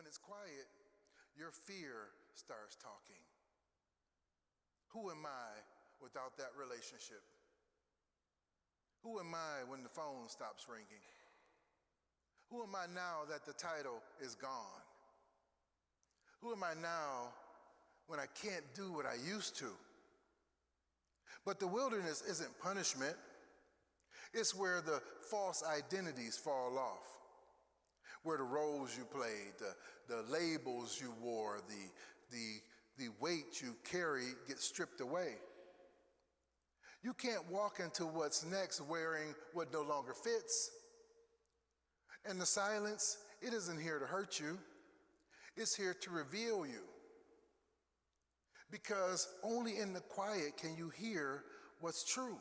when it's quiet, your fear starts talking. Who am I without that relationship? Who am I when the phone stops ringing? Who am I now that the title is gone? Who am I now when I can't do what I used to? But the wilderness isn't punishment. It's where the false identities fall off, where the roles you played, the labels you wore, the weight you carried gets stripped away. You can't walk into what's next wearing what no longer fits. And the silence, it isn't here to hurt you. It's here to reveal you. Because only in the quiet can you hear what's true.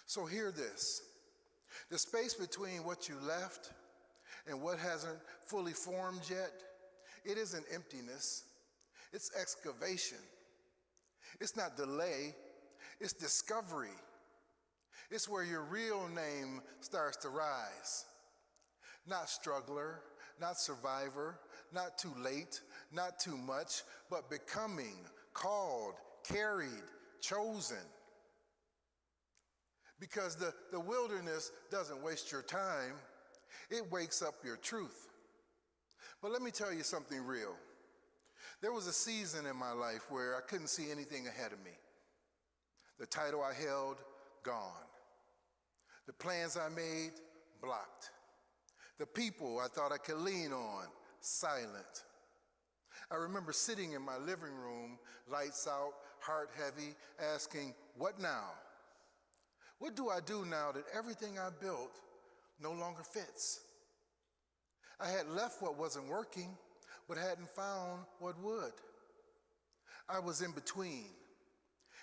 So hear this. The space between what you left and what hasn't fully formed yet, it isn't emptiness. It's excavation. It's not delay. It's discovery. It's where your real name starts to rise. Not struggler, not survivor, not too late, not too much, but becoming, called, carried, chosen. Because the wilderness doesn't waste your time, it wakes up your truth. But let me tell you something real. There was a season in my life where I couldn't see anything ahead of me. The title I held, gone. The plans I made, blocked. The people I thought I could lean on, silent. I remember sitting in my living room, lights out, heart heavy, asking, what now? What do I do now that everything I built no longer fits? I had left what wasn't working, but hadn't found what would. I was in between,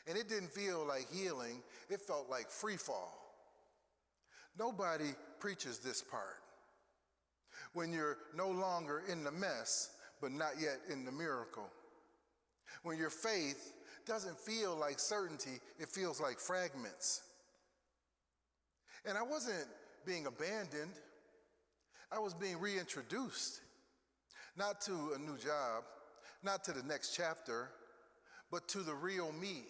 and it didn't feel like healing, it felt like free fall. Nobody preaches this part. When you're no longer in the mess, but not yet in the miracle. When your faith doesn't feel like certainty, it feels like fragments. And I wasn't being abandoned. I was being reintroduced, not to a new job, not to the next chapter, but to the real me.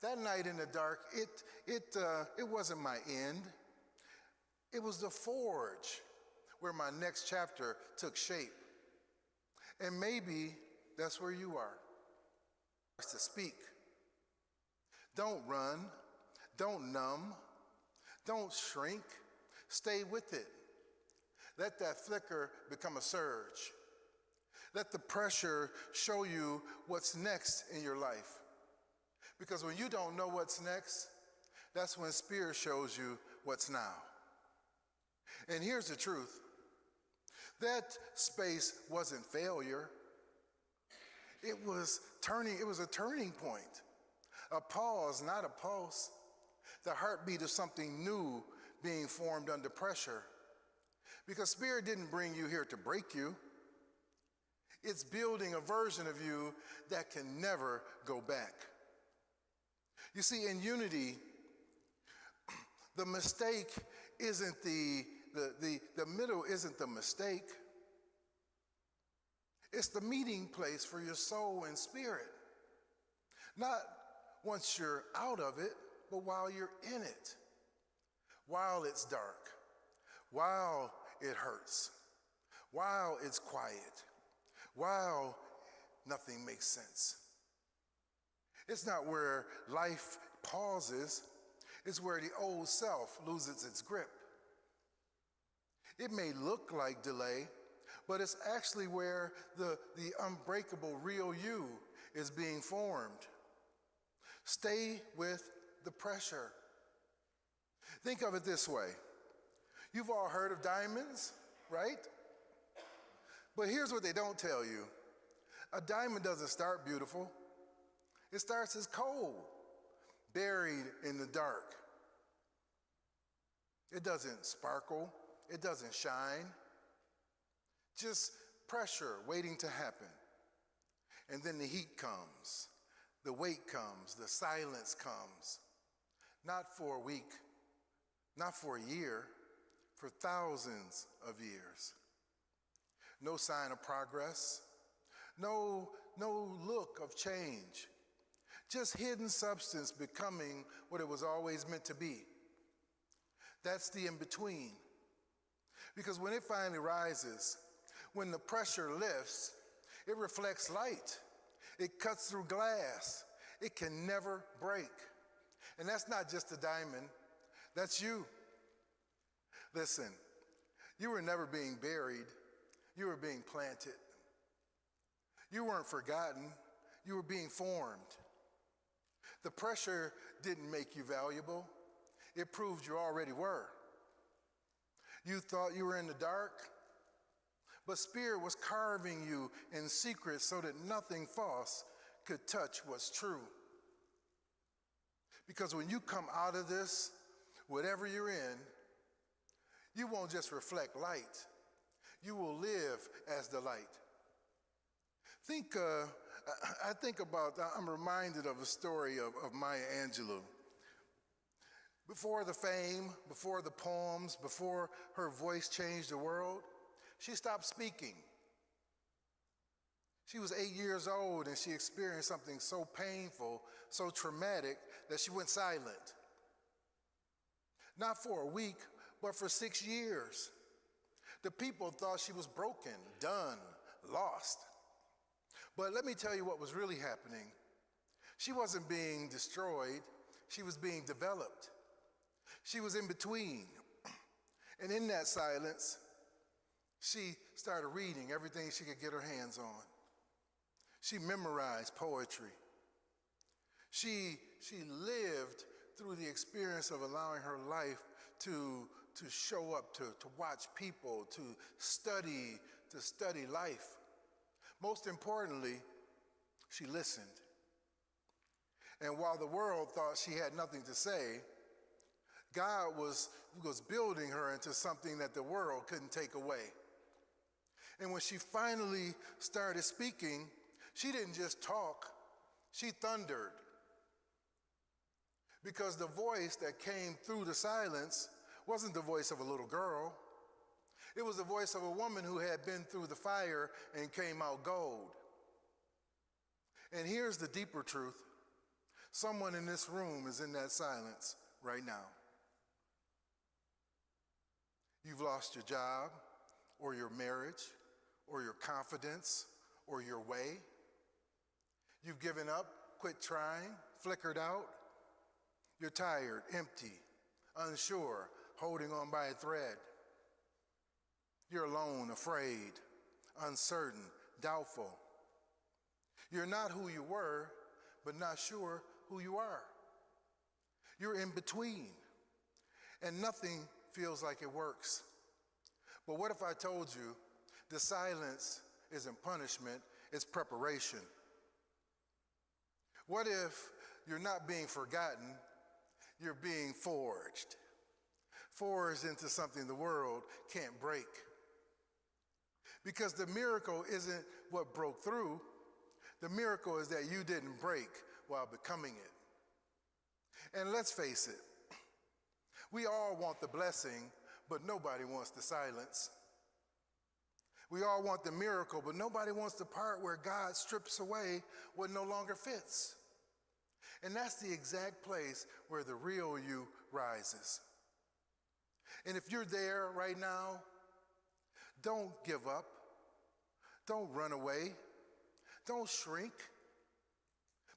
That night in the dark, it wasn't my end. It was the forge where my next chapter took shape. And maybe that's where you are. To speak. Don't run. Don't numb. Don't shrink. Stay with it. Let that flicker become a surge. Let the pressure show you what's next in your life. Because when you don't know what's next, that's when Spirit shows you what's now. And here's the truth. That space wasn't failure. It was a turning point. A pause, not a pulse. The heartbeat of something new being formed under pressure. Because Spirit didn't bring you here to break you. It's building a version of you that can never go back. You see, in unity, the mistake isn't the middle isn't the mistake. It's the meeting place for your soul and spirit. Not once you're out of it, but while you're in it. While it's dark. While it hurts. While it's quiet. While nothing makes sense. It's not where life pauses. It's where the old self loses its grip. It may look like delay, but it's actually where the unbreakable real you is being formed. Stay with the pressure. Think of it this way. You've all heard of diamonds, right? But here's what they don't tell you. A diamond doesn't start beautiful. It starts as coal, buried in the dark. It doesn't sparkle. It doesn't shine. Just pressure waiting to happen. And then the heat comes. The weight comes. The silence comes. Not for a week. Not for a year. For thousands of years. no sign of progress, no look of change, just hidden substance becoming what it was always meant to be. That's the in-between. Because when it finally rises, when the pressure lifts, it reflects light. It cuts through glass. It can never break. And that's not just a diamond, that's you. Listen, you were never being buried, you were being planted. You weren't forgotten, you were being formed. The pressure didn't make you valuable, it proved you already were. You thought you were in the dark, but Spirit was carving you in secret so that nothing false could touch what's true. Because when you come out of this, whatever you're in, you won't just reflect light. You will live as the light. I'm reminded of a story of Maya Angelou. Before the fame, before the poems, before her voice changed the world, she stopped speaking. She was 8 years old and she experienced something so painful, so traumatic, that she went silent. Not for a week, but for 6 years. The people thought she was broken, done, lost. But let me tell you what was really happening. She wasn't being destroyed, she was being developed. She was in between. And in that silence, she started reading everything she could get her hands on. She memorized poetry. She lived through the experience of allowing her life to show up, to watch people, to study life. Most importantly, she listened. And while the world thought she had nothing to say, God was building her into something that the world couldn't take away. And when she finally started speaking, she didn't just talk, she thundered. Because the voice that came through the silence wasn't the voice of a little girl. It was the voice of a woman who had been through the fire and came out gold. And here's the deeper truth. Someone in this room is in that silence right now. You've lost your job, or your marriage, or your confidence, or your way. You've given up, quit trying, flickered out. You're tired, empty, unsure, holding on by a thread. You're alone, afraid, uncertain, doubtful. You're not who you were, but not sure who you are. You're in between, and nothing feels like it works. But what if I told you the silence isn't punishment, it's preparation? What if you're not being forgotten, you're being forged into something the world can't break? Because the miracle isn't what broke through, the miracle is that you didn't break while becoming it. And let's face it, we all want the blessing, but nobody wants the silence. We all want the miracle, but nobody wants the part where God strips away what no longer fits. And that's the exact place where the real you rises. And if you're there right now, don't give up. Don't run away. Don't shrink.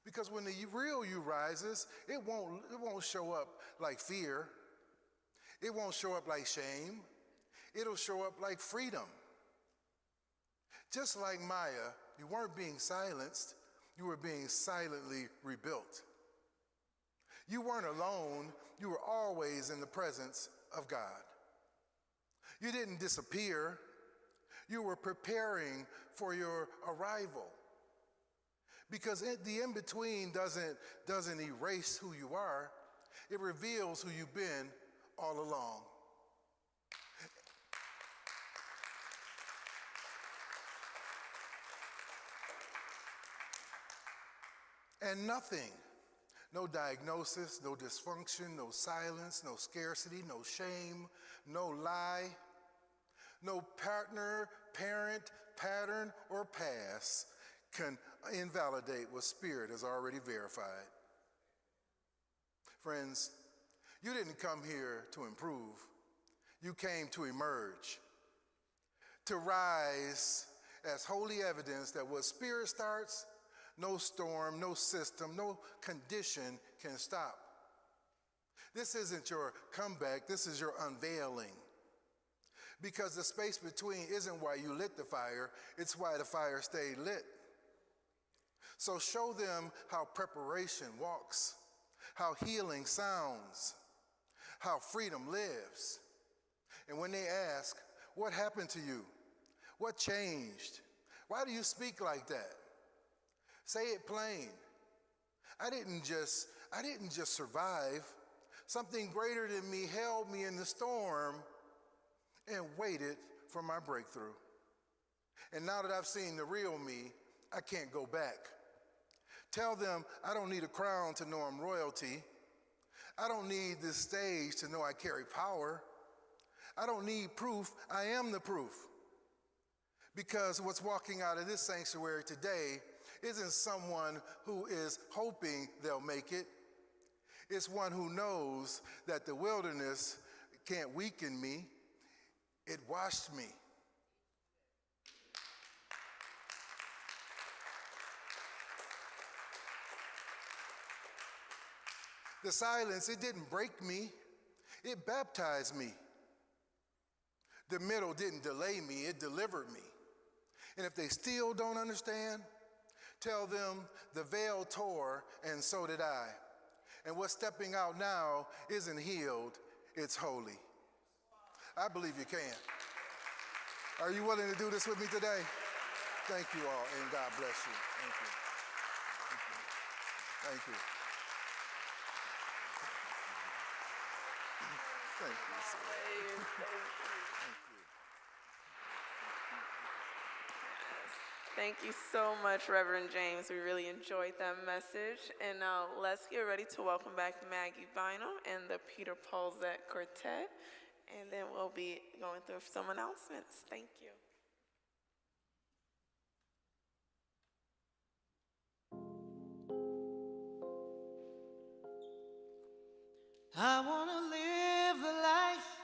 Because when the real you rises, it won't show up like fear. It won't show up like shame. It'll show up like freedom. Just like Maya, you weren't being silenced, you were being silently rebuilt. You weren't alone, you were always in the presence of God. You didn't disappear, you were preparing for your arrival. Because the in-between doesn't erase who you are, it reveals who you've been all along. And nothing, no diagnosis, no dysfunction, no silence, no scarcity, no shame, no lie, no partner, parent, pattern, or past can invalidate what Spirit has already verified. Friends, you didn't come here to improve. You came to emerge, to rise as holy evidence that what Spirit starts, no storm, no system, no condition can stop. This isn't your comeback, this is your unveiling. Because the space between isn't why you lit the fire, it's why the fire stayed lit. So show them how preparation walks, how healing sounds, how freedom lives. And when they ask, what happened to you? What changed? Why do you speak like that? Say it plain. I didn't just survive. Something greater than me held me in the storm and waited for my breakthrough. And now that I've seen the real me, I can't go back. Tell them I don't need a crown to know I'm royalty. I don't need this stage to know I carry power. I don't need proof, I am the proof. Because what's walking out of this sanctuary today isn't someone who is hoping they'll make it. It's one who knows that the wilderness can't weaken me. It washed me. The silence, it didn't break me. It baptized me. The middle didn't delay me, it delivered me. And if they still don't understand, tell them the veil tore and so did I. And what's stepping out now isn't healed, it's holy. I believe you can. Are you willing to do this with me today? Thank you all, and God bless you. Thank you. Thank you. Thank you, sir. Thank you so much, Reverend James. We really enjoyed that message. And now let's get ready to welcome back Maggie Vinyl and the Peter Paulzette Quartet. And then we'll be going through some announcements. Thank you. I want to live the life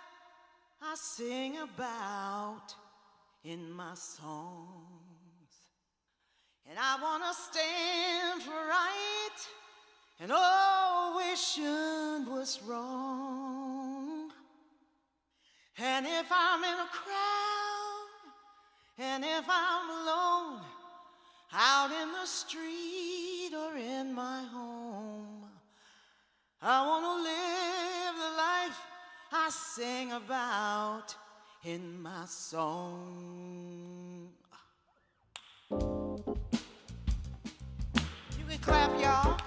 I sing about in my songs. And I want to stand for right and always shun what's wrong. And if I'm in a crowd, and if I'm alone, out in the street or in my home, I want to live the life I sing about in my song. You can clap, y'all.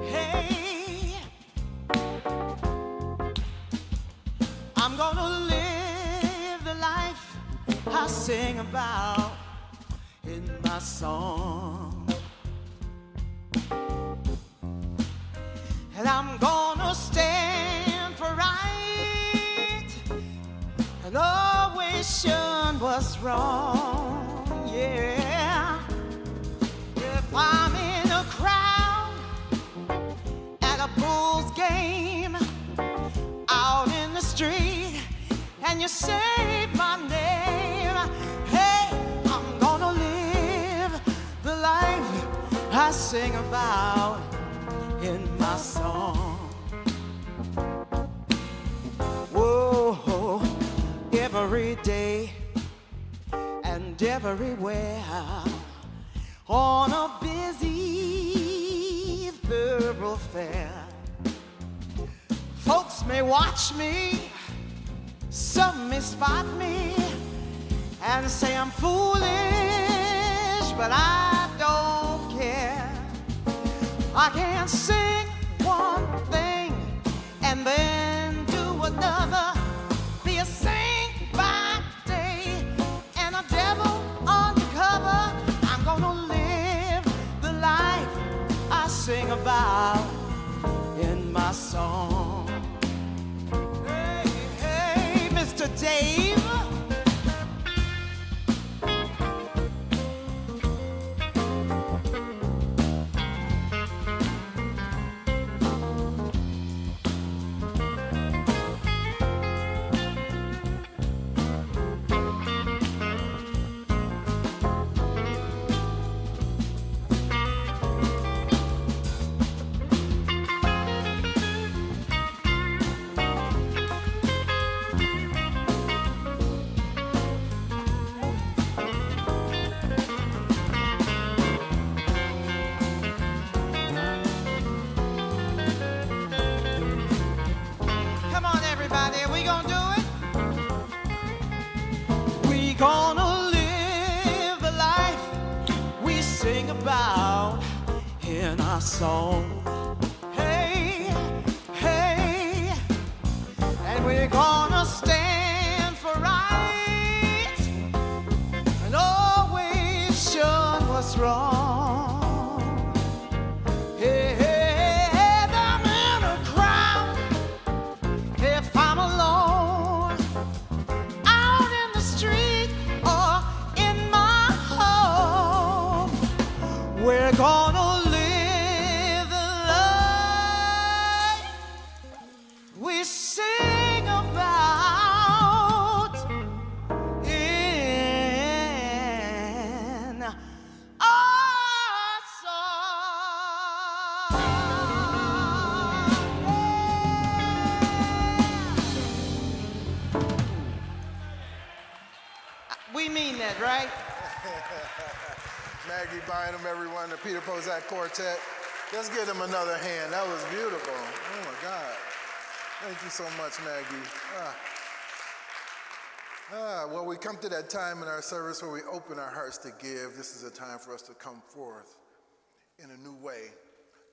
Hey, I'm gonna live the life I sing about in my song. And I'm gonna stand for right and always shun what's wrong, yeah. If I'm in a crowd at a Bulls game, out in the street, and you say my name, hey, I'm gonna live the life I sing about in my song. Whoa, every day and everywhere, on a busy thoroughfare, folks may watch me, some may spot me and say I'm foolish, but I don't care. I can't sing one thing and then do another, be a saint by day and a devil undercover. I'm gonna live the life I sing about in my song. Hey, hey, Mr. Dave, in our song. Hey, hey, and we're gonna stand for right and always shun what's wrong. Hey, hey, hey, I'm in a crowd if I'm alone, out in the street or in my home. We're gonna live the life we sing about in our song. We mean that, right? Maggie Bynum, everyone, the Peter Pozak Quartet. Let's give them another hand. That was beautiful. Oh my God. Thank you so much, Maggie. Well, we come to that time in our service where we open our hearts to give. This is a time for us to come forth in a new way,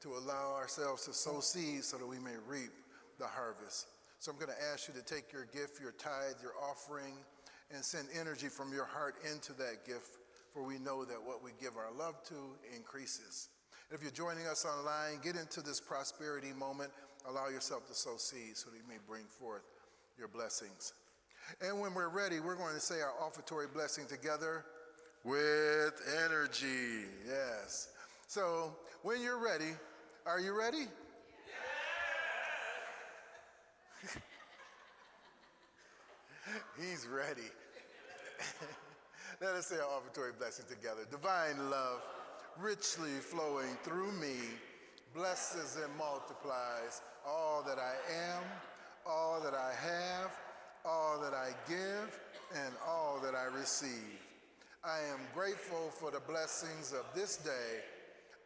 to allow ourselves to sow seeds so that we may reap the harvest. So I'm going to ask you to take your gift, your tithe, your offering, and send energy from your heart into that gift, for we know that what we give our love to increases. If you're joining us online, get into this prosperity moment. Allow yourself to sow seeds so that you may bring forth your blessings. And when we're ready, we're going to say our offertory blessing together with energy. Yes. So when you're ready, are you ready? He's ready. Let us say our offertory blessing together. Divine love, richly flowing through me, blesses and multiplies all that I am, all that I have, all that I give, and all that I receive. I am grateful for the blessings of this day.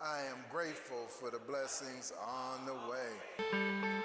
I am grateful for the blessings on the way.